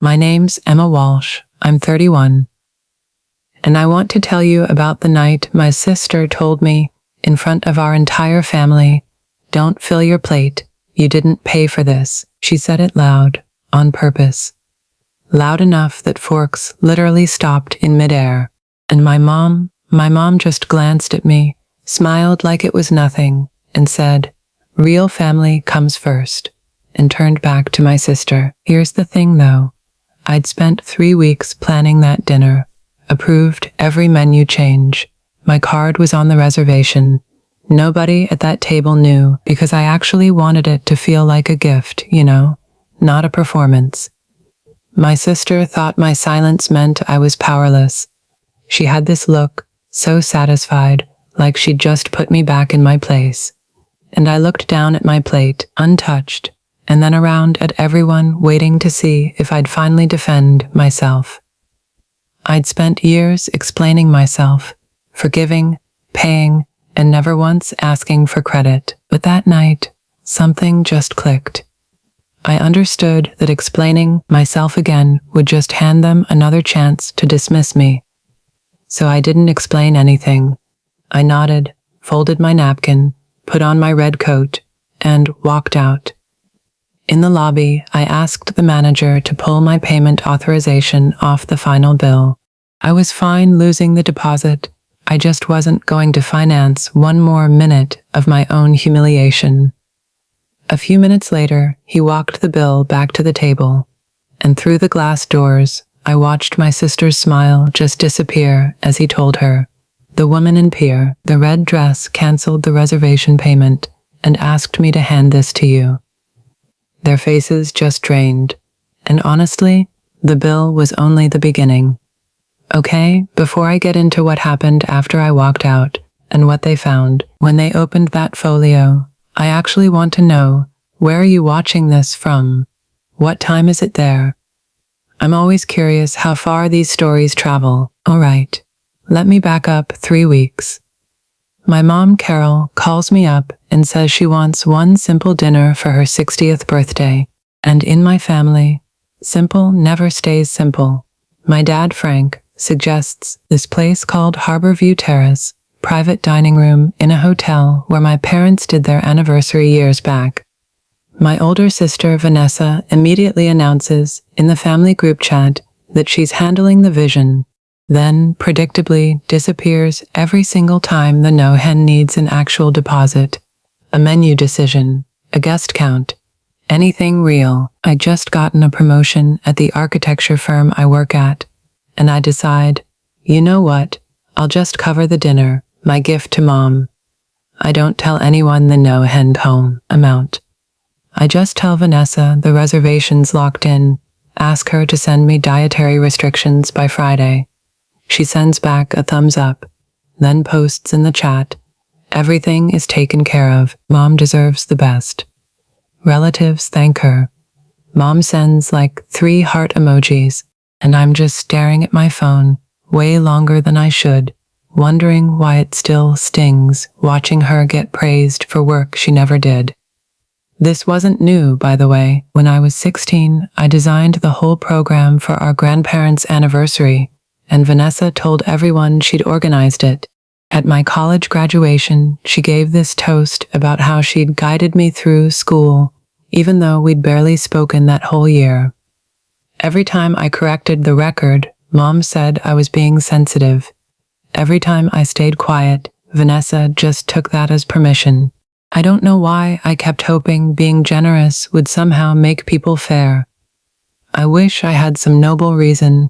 My name's Emma Walsh. I'm 31. And I want to tell you about the night my sister told me, in front of our entire family, "Don't fill your plate. You didn't pay for this." She said it loud, on purpose. Loud enough that forks literally stopped in midair. And my mom just glanced at me, smiled like it was nothing, and said, "Real family comes first," and turned back to my sister. Here's the thing though. I'd spent 3 weeks planning that dinner, approved every menu change. My card was on the reservation. Nobody at that table knew because I actually wanted it to feel like a gift, not a performance. My sister thought my silence meant I was powerless. She had this look, so satisfied, like she'd just put me back in my place. And I looked down at my plate, untouched, and then around at everyone waiting to see if I'd finally defend myself. I'd spent years explaining myself, forgiving, paying, and never once asking for credit. But that night, something just clicked. I understood that explaining myself again would just hand them another chance to dismiss me. So I didn't explain anything. I nodded, folded my napkin, put on my red coat, and walked out. In the lobby, I asked the manager to pull my payment authorization off the final bill. I was fine losing the deposit. I just wasn't going to finance one more minute of my own humiliation. A few minutes later, he walked the bill back to the table, and through the glass doors, I watched my sister's smile just disappear as he told her, "The woman in Pier, the red dress canceled the reservation payment and asked me to hand this to you." Their faces just drained, and honestly, the bill was only the beginning. Okay, before I get into what happened after I walked out and what they found when they opened that folio, I actually want to know, where are you watching this from? What time is it there? I'm always curious how far these stories travel. All right, let me back up 3 weeks. My mom, Carol, calls me up and says she wants one simple dinner for her 60th birthday. And in my family, simple never stays simple. My dad, Frank, suggests this place called Harborview Terrace, private dining room in a hotel where my parents did their anniversary years back. My older sister, Vanessa, immediately announces in the family group chat that she's handling the vision, then predictably disappears every single time the no-hen needs an actual deposit, a menu decision, a guest count, anything real. I'd just gotten a promotion at the architecture firm I work at, and I decide, you know what, I'll just cover the dinner, my gift to mom. I don't tell anyone the no-hen home amount. I just tell Vanessa the reservation's locked in, ask her to send me dietary restrictions by Friday. She sends back a thumbs up, then posts in the chat, "Everything is taken care of. Mom deserves the best." Relatives thank her. Mom sends like 3 heart emojis, and I'm just staring at my phone way longer than I should, wondering why it still stings watching her get praised for work she never did. This wasn't new, by the way. When I was 16, I designed the whole program for our grandparents' anniversary, and Vanessa told everyone she'd organized it. At my college graduation, she gave this toast about how she'd guided me through school, even though we'd barely spoken that whole year. Every time I corrected the record, Mom said I was being sensitive. Every time I stayed quiet, Vanessa just took that as permission. I don't know why I kept hoping being generous would somehow make people fair. I wish I had some noble reason.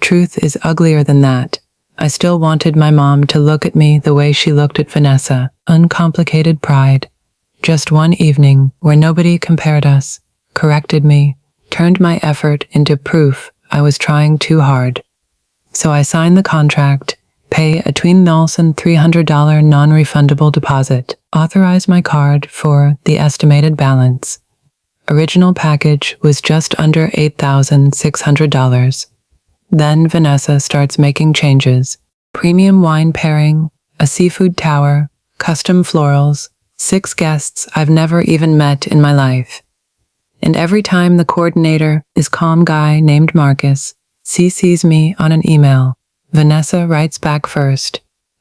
Truth is uglier than that. I still wanted my mom to look at me the way she looked at Vanessa, uncomplicated pride. Just one evening where nobody compared us, corrected me, turned my effort into proof I was trying too hard. So I signed the contract, pay a tween Nelson $300 non-refundable deposit, authorize my card for the estimated balance. Original package was just under $8,600. Then Vanessa starts making changes. Premium wine pairing, a seafood tower, custom florals, 6 guests I've never even met in my life. And every time the coordinator, this calm guy named Marcus, CCs me on an email, Vanessa writes back first.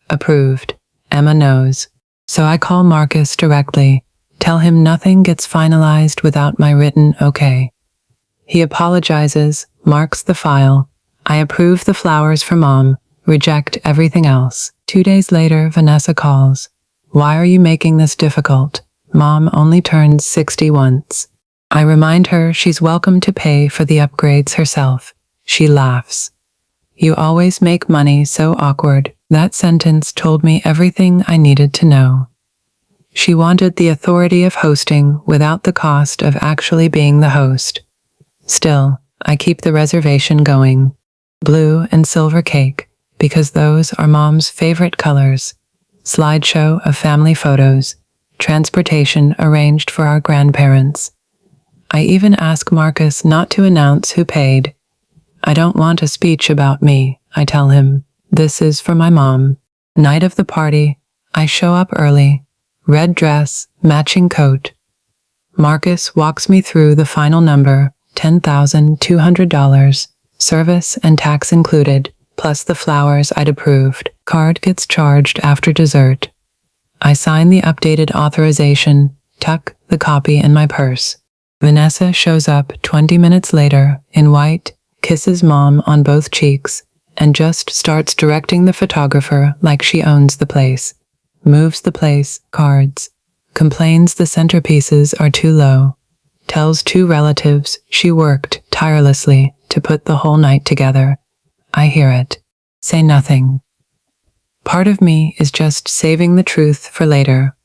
Approved. Emma knows. So I call Marcus directly, tell him nothing gets finalized without my written okay. He apologizes, marks the file. I approve the flowers for Mom, reject everything else. 2 days later, Vanessa calls. Why are you making this difficult? Mom only turns 60 once. I remind her she's welcome to pay for the upgrades herself. She laughs. You always make money so awkward. That sentence told me everything I needed to know. She wanted the authority of hosting without the cost of actually being the host. Still, I keep the reservation going. Blue and silver cake, because those are Mom's favorite colors. Slideshow of family photos. Transportation arranged for our grandparents. I even ask Marcus not to announce who paid. I don't want a speech about me, I tell him. This is for my mom. Night of the party, I show up early. Red dress, matching coat. Marcus walks me through the final number, $10,200, service and tax included, plus the flowers I'd approved. Card gets charged after dessert. I sign the updated authorization, tuck the copy in my purse. Vanessa shows up 20 minutes later, in white, kisses Mom on both cheeks, and just starts directing the photographer like she owns the place. Moves the place, cards. Complains the centerpieces are too low. Tells 2 relatives she worked tirelessly to put the whole night together. I hear it. Say nothing. Part of me is just saving the truth for later.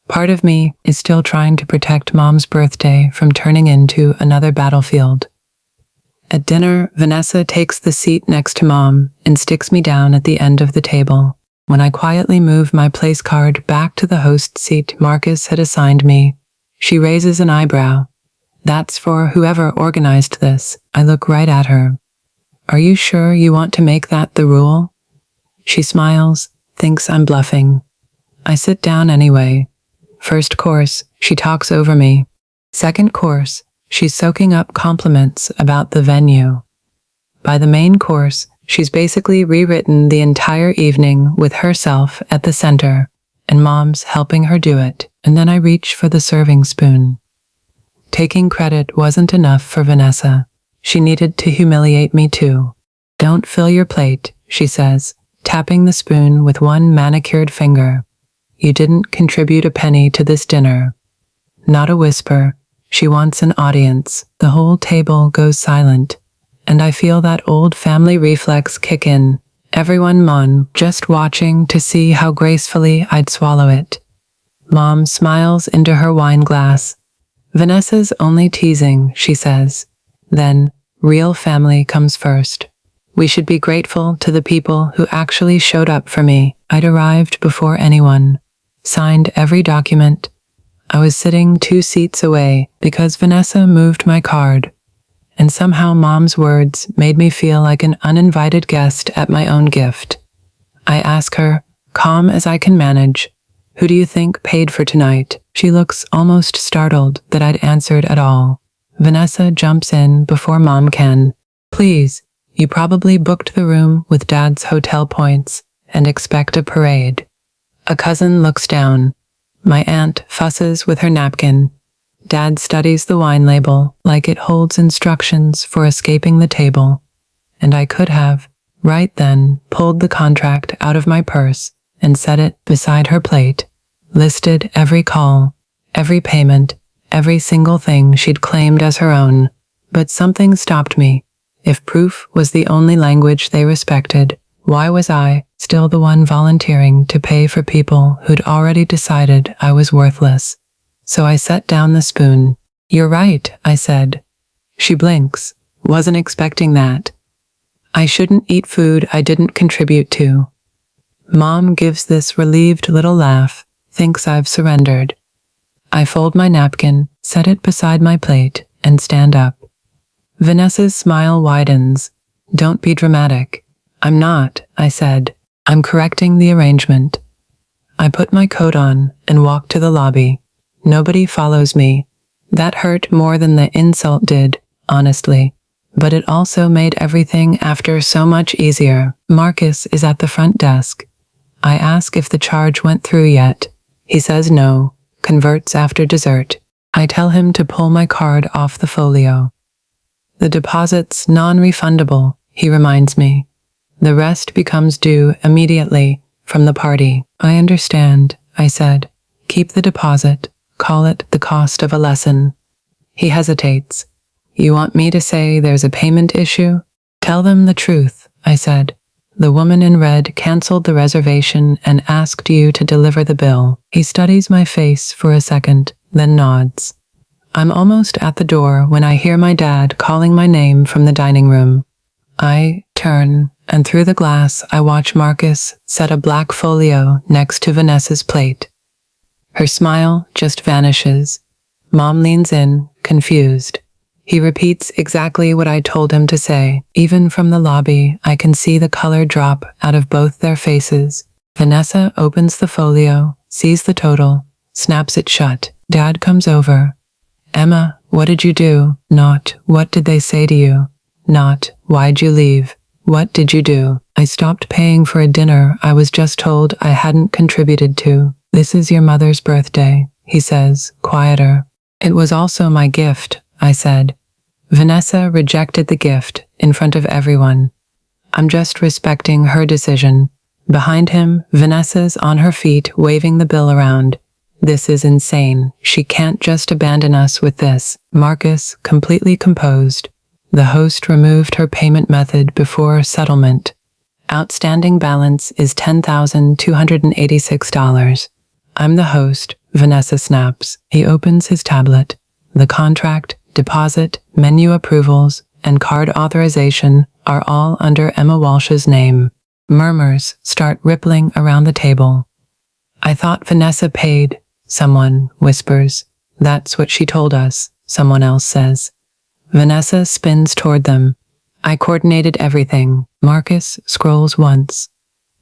Part of me is still trying to protect Mom's birthday from turning into another battlefield. At dinner, Vanessa takes the seat next to Mom and sticks me down at the end of the table. When I quietly move my place card back to the host seat Marcus had assigned me, she raises an eyebrow. That's for whoever organized this. I look right at her. Are you sure you want to make that the rule? She smiles, thinks I'm bluffing. I sit down anyway. First course, she talks over me. Second course, she's soaking up compliments about the venue. By the main course, she's basically rewritten the entire evening with herself at the center, and Mom's helping her do it. And then I reach for the serving spoon. Taking credit wasn't enough for Vanessa. She needed to humiliate me too. Don't fill your plate, she says, tapping the spoon with one manicured finger. You didn't contribute a penny to this dinner. Not a whisper. She wants an audience. The whole table goes silent, and I feel that old family reflex kick in. Everyone just watching to see how gracefully I'd swallow it. Mom smiles into her wine glass. Vanessa's only teasing, she says. Then, real family comes first. We should be grateful to the people who actually showed up for me. I'd arrived before anyone. Signed every document. I was sitting 2 seats away because Vanessa moved my card. And somehow Mom's words made me feel like an uninvited guest at my own gift. I ask her, calm as I can manage, who do you think paid for tonight? She looks almost startled that I'd answered at all. Vanessa jumps in before Mom can. Please, you probably booked the room with Dad's hotel points and expect a parade. A cousin looks down. My aunt fusses with her napkin. Dad studies the wine label like it holds instructions for escaping the table. And I could have, right then, pulled the contract out of my purse and set it beside her plate, listed every call, every payment, every single thing she'd claimed as her own. But something stopped me. If proof was the only language they respected, why was I still the one volunteering to pay for people who'd already decided I was worthless? So I set down the spoon. You're right, I said. She blinks. Wasn't expecting that. I shouldn't eat food I didn't contribute to. Mom gives this relieved little laugh, thinks I've surrendered. I fold my napkin, set it beside my plate, and stand up. Vanessa's smile widens. Don't be dramatic. I'm not, I said. I'm correcting the arrangement. I put my coat on and walk to the lobby. Nobody follows me. That hurt more than the insult did, honestly. But it also made everything after so much easier. Marcus is at the front desk. I ask if the charge went through yet. He says no, converts after dessert. I tell him to pull my card off the folio. The deposit's non-refundable, he reminds me. The rest becomes due immediately from the party. I understand, I said. Keep the deposit. Call it the cost of a lesson. He hesitates. You want me to say there's a payment issue? Tell them the truth, I said. The woman in red canceled the reservation and asked you to deliver the bill. He studies my face for a second, then nods. I'm almost at the door when I hear my dad calling my name from the dining room. I turn, and through the glass I watch Marcus set a black folio next to Vanessa's plate. Her smile just vanishes. Mom leans in, confused. He repeats exactly what I told him to say. Even from the lobby, I can see the color drop out of both their faces. Vanessa opens the folio, sees the total, snaps it shut. Dad comes over. Emma, what did you do? Not, what did they say to you? Not, why'd you leave? What did you do? I stopped paying for a dinner I was just told I hadn't contributed to. This is your mother's birthday, he says, quieter. It was also my gift, I said. Vanessa rejected the gift in front of everyone. I'm just respecting her decision. Behind him, Vanessa's on her feet waving the bill around. This is insane. She can't just abandon us with this. Marcus, completely composed. The host removed her payment method before settlement. Outstanding balance is $10,286. I'm the host, Vanessa snaps. He opens his tablet. The contract, deposit, menu approvals, and card authorization are all under Emma Walsh's name. Murmurs start rippling around the table. I thought Vanessa paid, someone whispers. That's what she told us, someone else says. Vanessa spins toward them. I coordinated everything. Marcus scrolls once.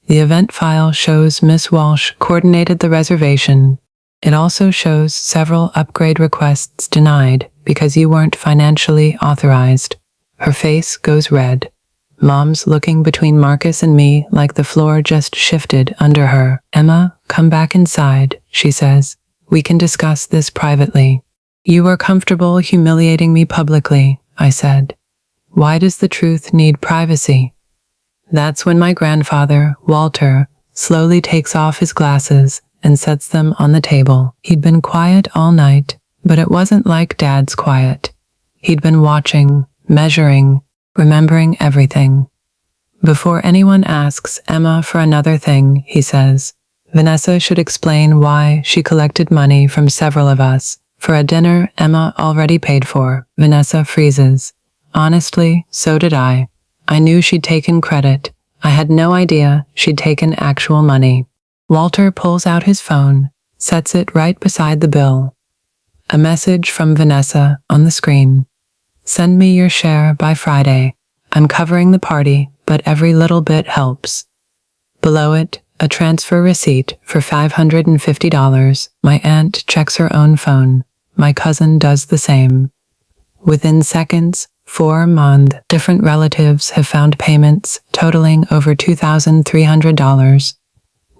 The event file shows Miss Walsh coordinated the reservation. It also shows several upgrade requests denied because you weren't financially authorized. Her face goes red. Mom's looking between Marcus and me like the floor just shifted under her. Emma, come back inside, she says. We can discuss this privately. You are comfortable humiliating me publicly, I said. Why does the truth need privacy? That's when my grandfather, Walter, slowly takes off his glasses and sets them on the table. He'd been quiet all night, but it wasn't like Dad's quiet. He'd been watching, measuring, remembering everything. Before anyone asks Emma for another thing, he says, Vanessa should explain why she collected money from several of us for a dinner Emma already paid for. Vanessa freezes. Honestly, so did I. I knew she'd taken credit. I had no idea she'd taken actual money. Walter pulls out his phone, sets it right beside the bill. A message from Vanessa on the screen. Send me your share by Friday. I'm covering the party, but every little bit helps. Below it, a transfer receipt for $550. My aunt checks her own phone. My cousin does the same. Within seconds, 4 different relatives have found payments totaling over $2,300.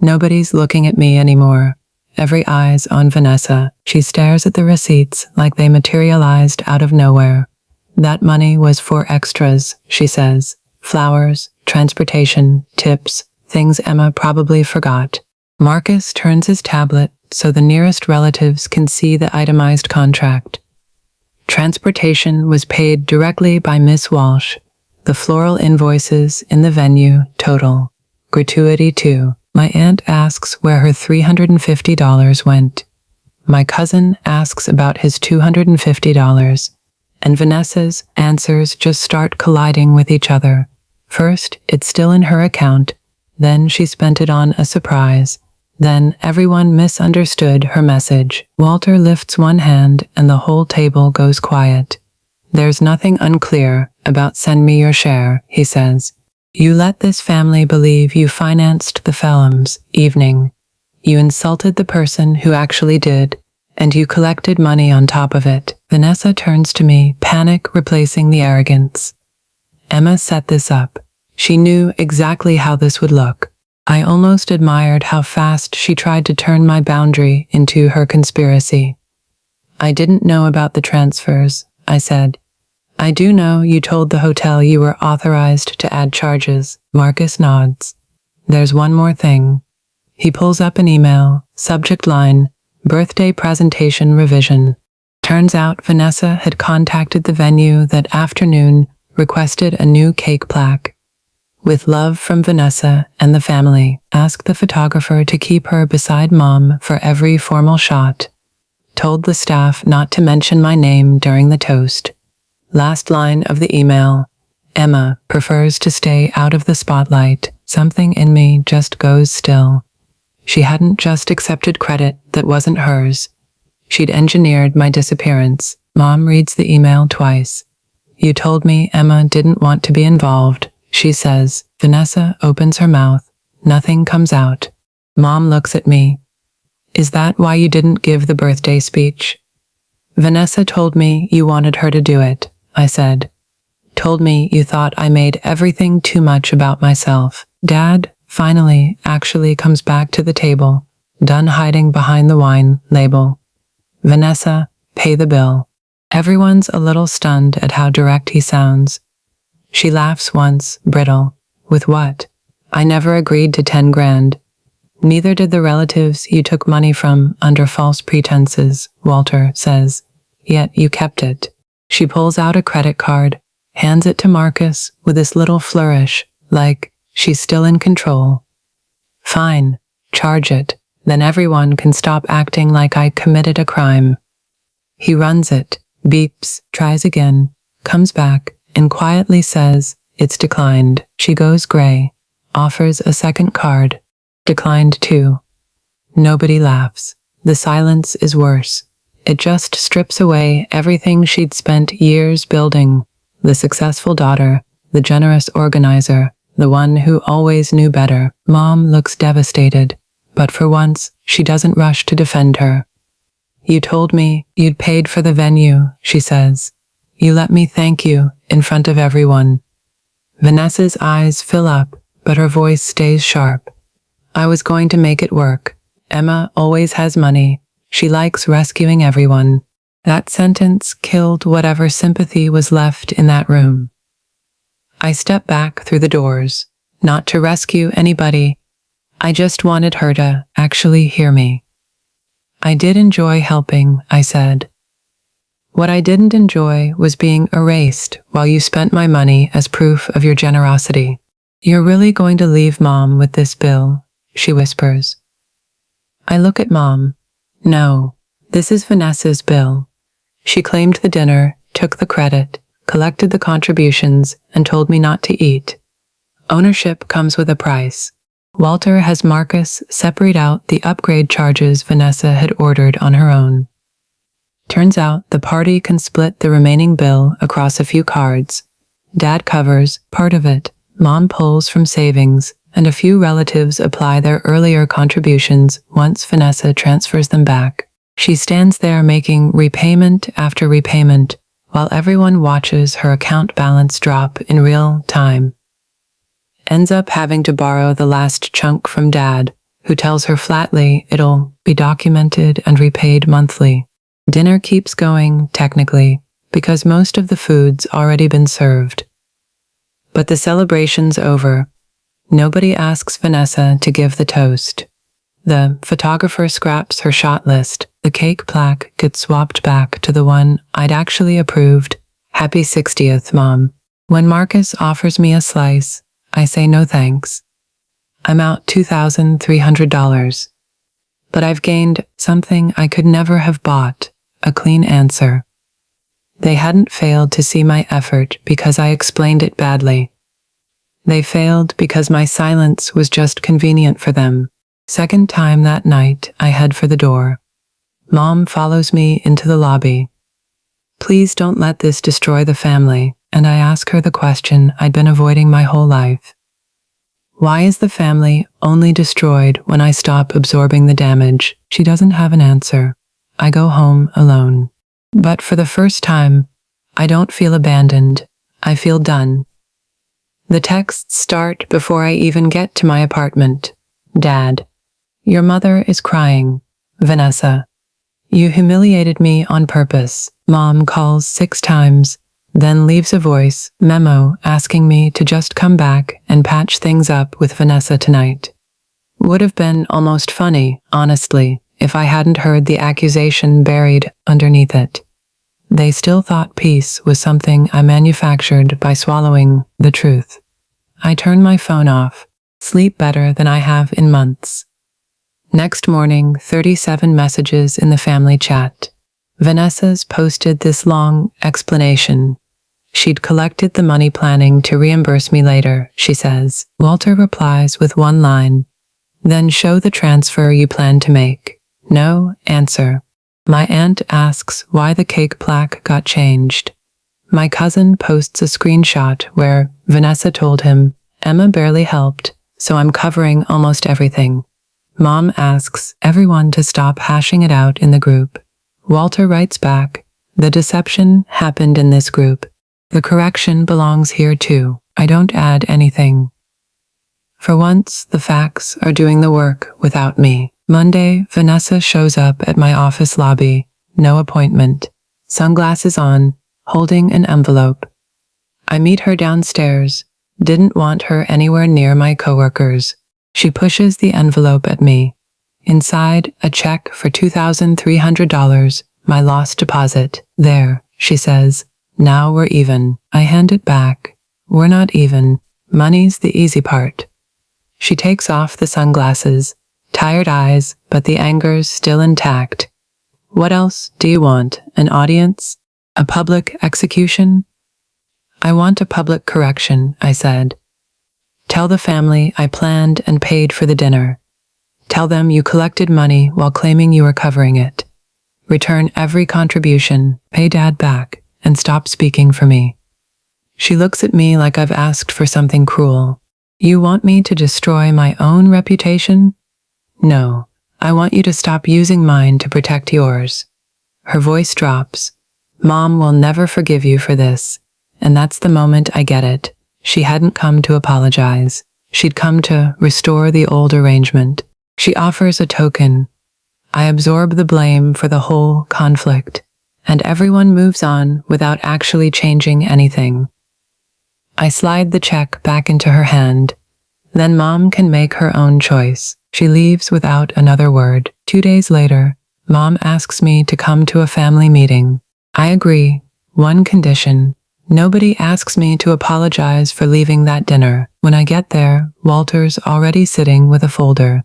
Nobody's looking at me anymore. Every eye's on Vanessa. She stares at the receipts like they materialized out of nowhere. That money was for extras, she says. Flowers, transportation, tips, things Emma probably forgot. Marcus turns his tablet so the nearest relatives can see the itemized contract. Transportation was paid directly by Miss Walsh. The floral invoices in the venue total. Gratuity too. My aunt asks where her $350 went. My cousin asks about his $250. And Vanessa's answers just start colliding with each other. First, it's still in her account. Then she spent it on a surprise. Then everyone misunderstood her message. Walter lifts one hand and the whole table goes quiet. There's nothing unclear about send me your share, he says. You let this family believe you financed the Phelim's evening. You insulted the person who actually did, And you collected money on top of it. Vanessa turns to me, panic replacing the arrogance. Emma set this up. She knew exactly how this would look. I almost admired how fast she tried to turn my boundary into her conspiracy. I didn't know about the transfers, I said. I do know you told the hotel you were authorized to add charges. Marcus nods. There's one more thing. He pulls up an email, subject line, birthday presentation revision. Turns out Vanessa had contacted the venue that afternoon, requested a new cake plaque. With love from Vanessa and the family, asked the photographer to keep her beside Mom for every formal shot. Told the staff not to mention my name during the toast. Last line of the email. Emma prefers to stay out of the spotlight. Something in me just goes still. She hadn't just accepted credit that wasn't hers. She'd engineered my disappearance. Mom reads the email twice. You told me Emma didn't want to be involved, she says. Vanessa opens her mouth. Nothing comes out. Mom looks at me. Is that why you didn't give the birthday speech? Vanessa told me you wanted her to do it, I said. Told me you thought I made everything too much about myself. Dad, finally, actually comes back to the table, done hiding behind the wine label. Vanessa, pay the bill. Everyone's a little stunned at how direct he sounds. She laughs once, brittle. With what? I never agreed to 10 grand. Neither did the relatives you took money from under false pretenses, Walter says. Yet you kept it. She pulls out a credit card, hands it to Marcus with this little flourish, like she's still in control. Fine, charge it. Then everyone can stop acting like I committed a crime. He runs it, beeps, tries again, comes back, and quietly says, it's declined. She goes gray, offers a second card. Declined too. Nobody laughs. The silence is worse. It just strips away everything she'd spent years building. The successful daughter, the generous organizer, the one who always knew better. Mom looks devastated, but for once, she doesn't rush to defend her. You told me you'd paid for the venue, she says. You let me thank you in front of everyone. Vanessa's eyes fill up, but her voice stays sharp. I was going to make it work. Emma always has money. She likes rescuing everyone. That sentence killed whatever sympathy was left in that room. I stepped back through the doors, not to rescue anybody. I just wanted her to actually hear me. I did enjoy helping, I said. What I didn't enjoy was being erased while you spent my money as proof of your generosity. You're really going to leave Mom with this bill, she whispers. I look at Mom. No, this is Vanessa's bill. She claimed the dinner, took the credit, collected the contributions, and told me not to eat. Ownership comes with a price. Walter has Marcus separate out the upgrade charges Vanessa had ordered on her own. Turns out the party can split the remaining bill across a few cards. Dad covers part of it, Mom pulls from savings, and a few relatives apply their earlier contributions once Vanessa transfers them back. She stands there making repayment after repayment, while everyone watches her account balance drop in real time. Ends up having to borrow the last chunk from Dad, who tells her flatly it'll be documented and repaid monthly. Dinner keeps going, technically, because most of the food's already been served. But the celebration's over. Nobody asks Vanessa to give the toast. The photographer scraps her shot list. The cake plaque gets swapped back to the one I'd actually approved. Happy 60th, Mom. When Marcus offers me a slice, I say no thanks. I'm out $2,300. But I've gained something I could never have bought, a clean answer. They hadn't failed to see my effort because I explained it badly. They failed because my silence was just convenient for them. Second time that night, I head for the door. Mom follows me into the lobby. Please don't let this destroy the family, and I ask her the question I'd been avoiding my whole life. Why is the family only destroyed when I stop absorbing the damage? She doesn't have an answer. I go home alone. But for the first time, I don't feel abandoned. I feel done. The texts start before I even get to my apartment. Dad, your mother is crying. Vanessa, you humiliated me on purpose. Mom calls 6 times, then leaves a voice memo asking me to just come back and patch things up with Vanessa tonight. Would have been almost funny, honestly, if I hadn't heard the accusation buried underneath it. They still thought peace was something I manufactured by swallowing the truth. I turn my phone off, sleep better than I have in months. Next morning, 37 messages in the family chat. Vanessa's posted this long explanation. She'd collected the money planning to reimburse me later, she says. Walter replies with one line, then show the transfer you plan to make. No answer. My aunt asks why the cake plaque got changed. My cousin posts a screenshot where Vanessa told him, Emma barely helped, so I'm covering almost everything. Mom asks everyone to stop hashing it out in the group. Walter writes back, the deception happened in this group. The correction belongs here too. I don't add anything. For once, the facts are doing the work without me. Monday, Vanessa shows up at my office lobby. No appointment. Sunglasses on, holding an envelope. I meet her downstairs. Didn't want her anywhere near my coworkers. She pushes the envelope at me. Inside, a check for $2,300, my lost deposit. There, she says. Now we're even. I hand it back. We're not even. Money's the easy part. She takes off the sunglasses. Tired eyes, but the anger's still intact. What else do you want? An audience? A public execution? I want a public correction, I said. Tell the family I planned and paid for the dinner. Tell them you collected money while claiming you were covering it. Return every contribution, pay Dad back, and stop speaking for me. She looks at me like I've asked for something cruel. You want me to destroy my own reputation? No, I want you to stop using mine to protect yours. Her voice drops. Mom will never forgive you for this. And that's the moment I get it. She hadn't come to apologize. She'd come to restore the old arrangement. She offers a token. I absorb the blame for the whole conflict, and everyone moves on without actually changing anything. I slide the check back into her hand. Then Mom can make her own choice. She leaves without another word. 2 days later, Mom asks me to come to a family meeting. I agree. One condition. Nobody asks me to apologize for leaving that dinner. When I get there, Walter's already sitting with a folder.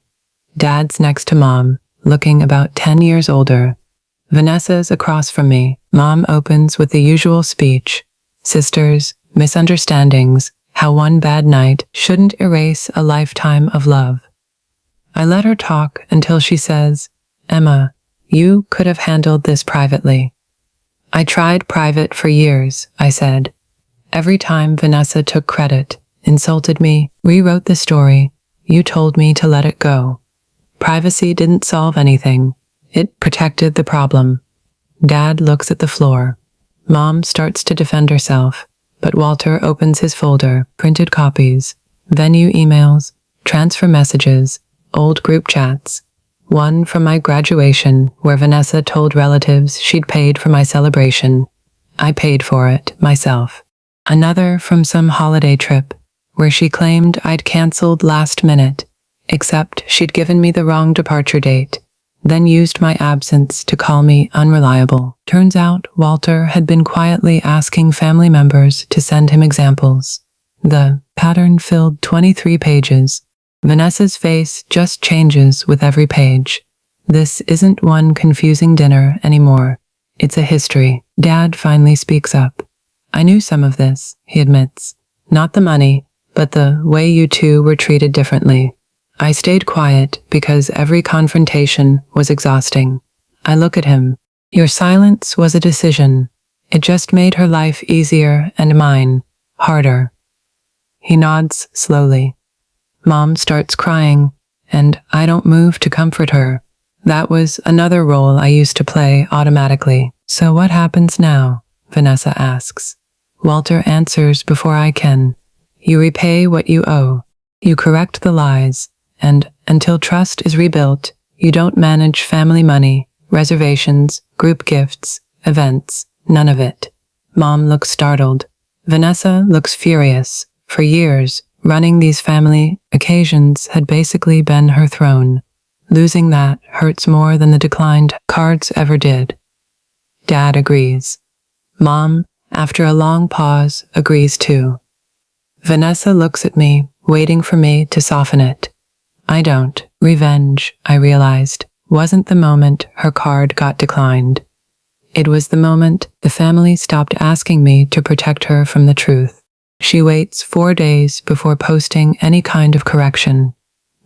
Dad's next to Mom, looking about 10 years older. Vanessa's across from me. Mom opens with the usual speech. Sisters, misunderstandings, how one bad night shouldn't erase a lifetime of love. I let her talk until she says, Emma, you could have handled this privately. I tried private for years, I said. Every time Vanessa took credit, insulted me, rewrote the story, you told me to let it go. Privacy didn't solve anything. It protected the problem. Dad looks at the floor. Mom starts to defend herself, but Walter opens his folder, printed copies, venue emails, transfer messages, old group chats. One from my graduation where Vanessa told relatives she'd paid for my celebration. I paid for it myself. Another from some holiday trip where she claimed I'd canceled last minute, except she'd given me the wrong departure date, then used my absence to call me unreliable. Turns out Walter had been quietly asking family members to send him examples. The pattern filled 23 pages. Vanessa's face just changes with every page. This isn't one confusing dinner anymore. It's a history. Dad finally speaks up. I knew some of this, he admits. Not the money, but the way you two were treated differently. I stayed quiet because every confrontation was exhausting. I look at him. Your silence was a decision. It just made her life easier and mine harder. He nods slowly. Mom starts crying, and I don't move to comfort her. That was another role I used to play automatically. So what happens now? Vanessa asks. Walter answers before I can. You repay what you owe. You correct the lies. And until trust is rebuilt, you don't manage family money, reservations, group gifts, events, none of it. Mom looks startled. Vanessa looks furious. For years, running these family occasions had basically been her throne. Losing that hurts more than the declined cards ever did. Dad agrees. Mom, after a long pause, agrees too. Vanessa looks at me, waiting for me to soften it. I don't. Revenge, I realized, wasn't the moment her card got declined. It was the moment the family stopped asking me to protect her from the truth. She waits 4 days before posting any kind of correction.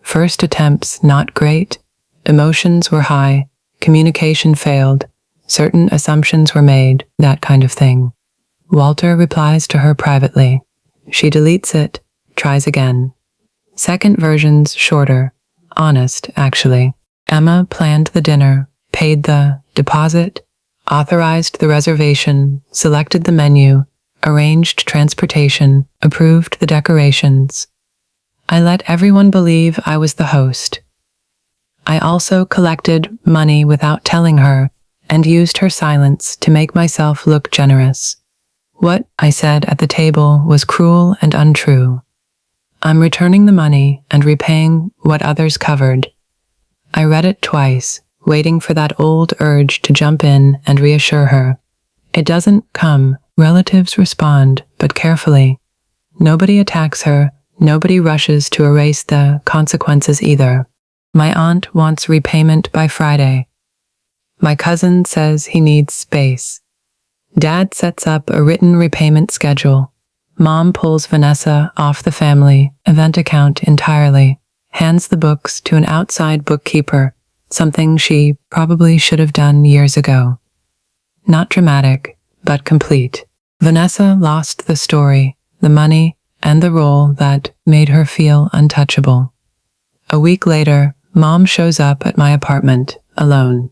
First attempts not great. Emotions were high. Communication failed. Certain assumptions were made, that kind of thing. Walter replies to her privately. She deletes it, tries again. Second version's shorter. Honest, actually. Emma planned the dinner, paid the deposit, authorized the reservation, selected the menu, arranged transportation, approved the decorations. I let everyone believe I was the host. I also collected money without telling her and used her silence to make myself look generous. What I said at the table was cruel and untrue. I'm returning the money and repaying what others covered. I read it twice, waiting for that old urge to jump in and reassure her. It doesn't come. Relatives respond, but carefully. Nobody attacks her. Nobody rushes to erase the consequences either. My aunt wants repayment by Friday. My cousin says he needs space. Dad sets up a written repayment schedule. Mom pulls Vanessa off the family event account entirely, hands the books to an outside bookkeeper, something she probably should have done years ago. Not dramatic, but complete. Vanessa lost the story, the money, and the role that made her feel untouchable. A week later, Mom shows up at my apartment, alone.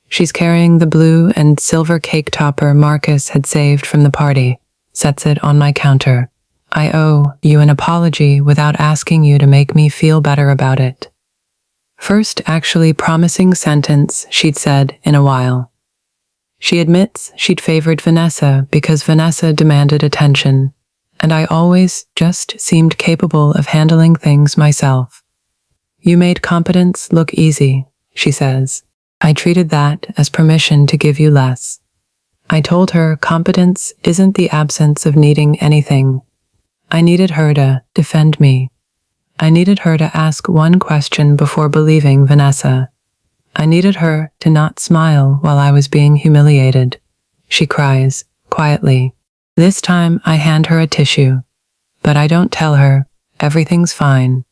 She's carrying the blue and silver cake topper Marcus had saved from the party, sets it on my counter. I owe you an apology without asking you to make me feel better about it. First actually promising sentence she'd said in a while. She admits she'd favored Vanessa because Vanessa demanded attention, and I always just seemed capable of handling things myself. You made competence look easy, she says. I treated that as permission to give you less. I told her competence isn't the absence of needing anything. I needed her to defend me. I needed her to ask one question before believing Vanessa. I needed her to not smile while I was being humiliated. She cries, quietly. This time I hand her a tissue. But I don't tell her, everything's fine.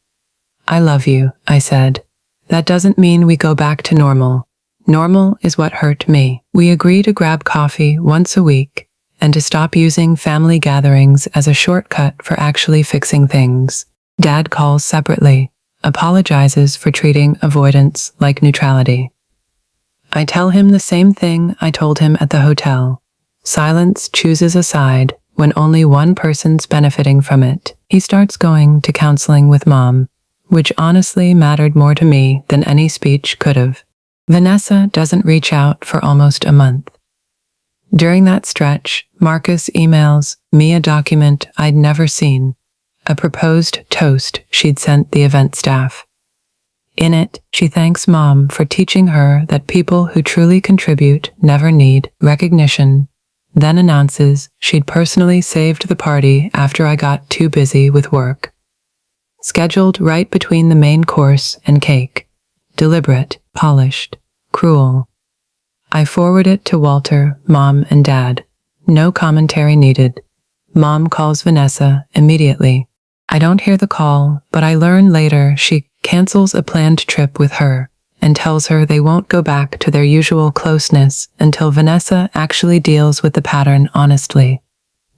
I love you, I said. That doesn't mean we go back to normal. Normal is what hurt me. We agree to grab coffee once a week and to stop using family gatherings as a shortcut for actually fixing things. Dad calls separately, apologizes for treating avoidance like neutrality. I tell him the same thing I told him at the hotel. Silence chooses a side when only one person's benefiting from it. He starts going to counseling with Mom, which honestly mattered more to me than any speech could have. Vanessa doesn't reach out for almost a month. During that stretch, Marcus emails me a document I'd never seen, a proposed toast she'd sent the event staff. In it, she thanks Mom for teaching her that people who truly contribute never need recognition, then announces she'd personally saved the party after I got too busy with work. Scheduled right between the main course and cake. Deliberate, polished, cruel. I forward it to Walter, Mom, and Dad. No commentary needed. Mom calls Vanessa immediately. I don't hear the call, but I learn later she cancels a planned trip with her and tells her they won't go back to their usual closeness until Vanessa actually deals with the pattern honestly.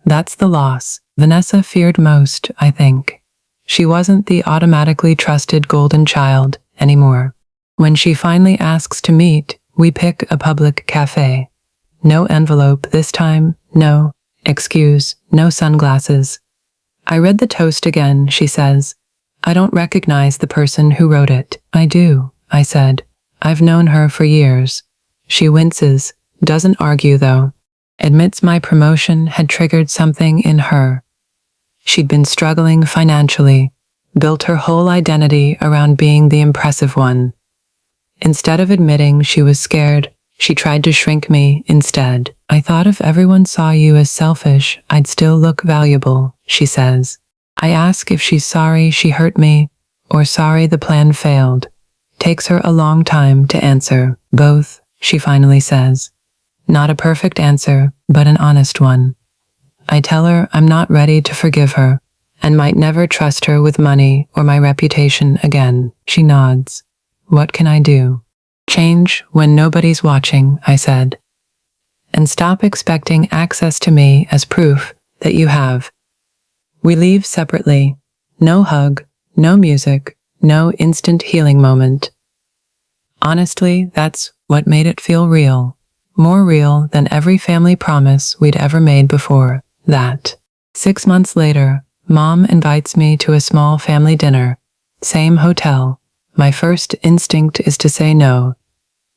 That's the loss Vanessa feared most, I think. She wasn't the automatically trusted golden child anymore. When she finally asks to meet, we pick a public cafe. No envelope this time, no excuse, no sunglasses. I read the toast again, she says. I don't recognize the person who wrote it. I do, I said. I've known her for years. She winces, doesn't argue though. Admits my promotion had triggered something in her. She'd been struggling financially, built her whole identity around being the impressive one. Instead of admitting she was scared, she tried to shrink me instead. I thought if everyone saw you as selfish, I'd still look valuable, she says. I ask if she's sorry she hurt me, or sorry the plan failed. Takes her a long time to answer. Both, she finally says. Not a perfect answer, but an honest one. I tell her I'm not ready to forgive her, and might never trust her with money or my reputation again. She nods. What can I do? Change when nobody's watching, I said. And stop expecting access to me as proof that you have. We leave separately. No hug, no music, no instant healing moment. Honestly, that's what made it feel real. More real than every family promise we'd ever made before that. 6 months later, Mom invites me to a small family dinner. Same hotel. My first instinct is to say no.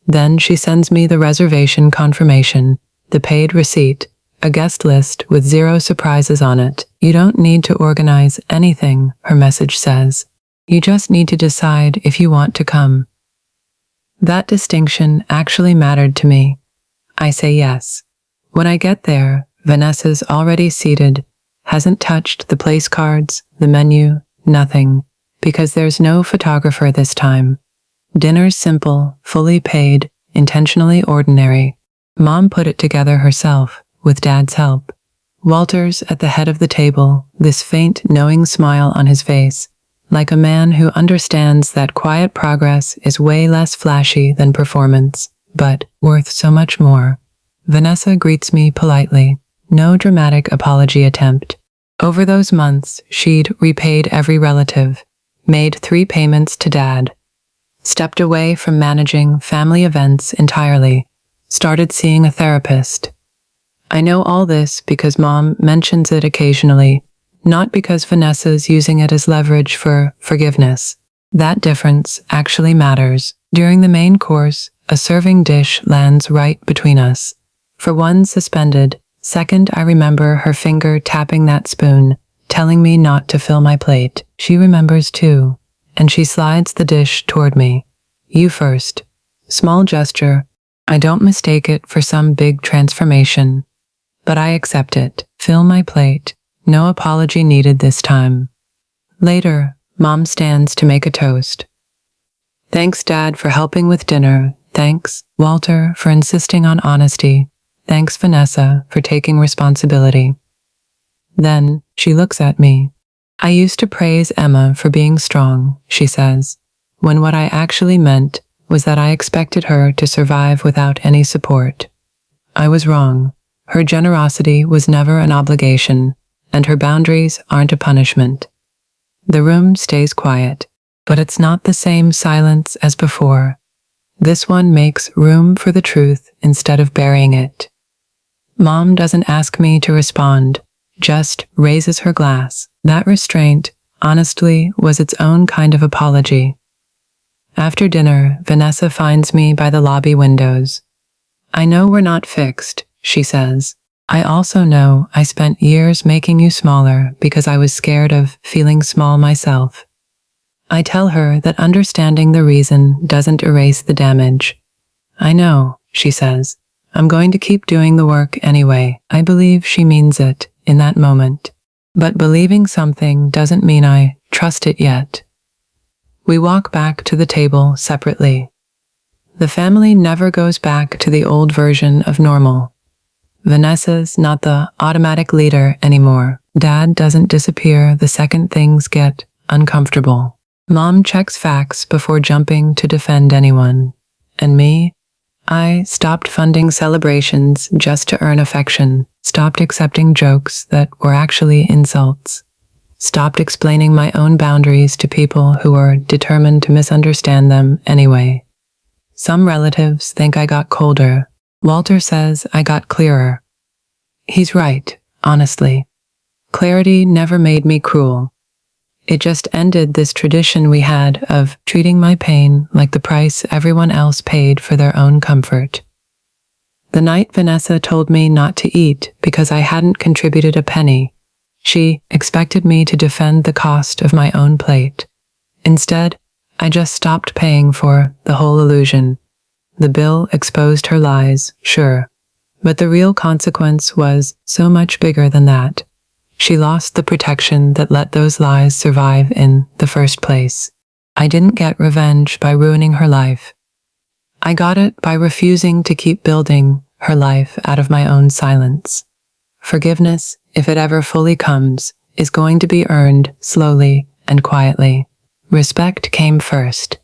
Then she sends me the reservation confirmation, the paid receipt, a guest list with 0 surprises on it. You don't need to organize anything, her message says. You just need to decide if you want to come. That distinction actually mattered to me. I say yes. When I get there, Vanessa's already seated, hasn't touched the place cards, the menu, nothing, because there's no photographer this time. Dinner's simple, fully paid, intentionally ordinary. Mom put it together herself, with Dad's help. Walter's at the head of the table, this faint, knowing smile on his face, like a man who understands that quiet progress is way less flashy than performance, but worth so much more. Vanessa greets me politely. No dramatic apology attempt. Over those months, she'd repaid every relative, made 3 payments to Dad, stepped away from managing family events entirely, started seeing a therapist. I know all this because Mom mentions it occasionally, not because Vanessa's using it as leverage for forgiveness. That difference actually matters. During the main course, a serving dish lands right between us. For one, suspended. Second, I remember her finger tapping that spoon, telling me not to fill my plate. She remembers too, and she slides the dish toward me. You first. Small gesture. I don't mistake it for some big transformation. But I accept it. Fill my plate. No apology needed this time. Later, Mom stands to make a toast. Thanks, Dad, for helping with dinner. Thanks, Walter, for insisting on honesty. Thanks, Vanessa, for taking responsibility. Then, she looks at me. I used to praise Emma for being strong, she says, when what I actually meant was that I expected her to survive without any support. I was wrong. Her generosity was never an obligation, and her boundaries aren't a punishment. The room stays quiet, but it's not the same silence as before. This one makes room for the truth instead of burying it. Mom doesn't ask me to respond, just raises her glass. That restraint, honestly, was its own kind of apology. After dinner, Vanessa finds me by the lobby windows. I know we're not fixed, she says. I also know I spent years making you smaller because I was scared of feeling small myself. I tell her that understanding the reason doesn't erase the damage. I know, she says. I'm going to keep doing the work anyway. I believe she means it in that moment. But believing something doesn't mean I trust it yet. We walk back to the table separately. The family never goes back to the old version of normal. Vanessa's not the automatic leader anymore. Dad doesn't disappear the second things get uncomfortable. Mom checks facts before jumping to defend anyone. And me? I stopped funding celebrations just to earn affection, stopped accepting jokes that were actually insults, stopped explaining my own boundaries to people who were determined to misunderstand them anyway. Some relatives think I got colder. Walter says I got clearer. He's right, honestly. Clarity never made me cruel. It just ended this tradition we had of treating my pain like the price everyone else paid for their own comfort. The night Vanessa told me not to eat because I hadn't contributed a penny, she expected me to defend the cost of my own plate. Instead, I just stopped paying for the whole illusion. The bill exposed her lies, sure, but the real consequence was so much bigger than that. She lost the protection that let those lies survive in the first place. I didn't get revenge by ruining her life. I got it by refusing to keep building her life out of my own silence. Forgiveness, if it ever fully comes, is going to be earned slowly and quietly. Respect came first.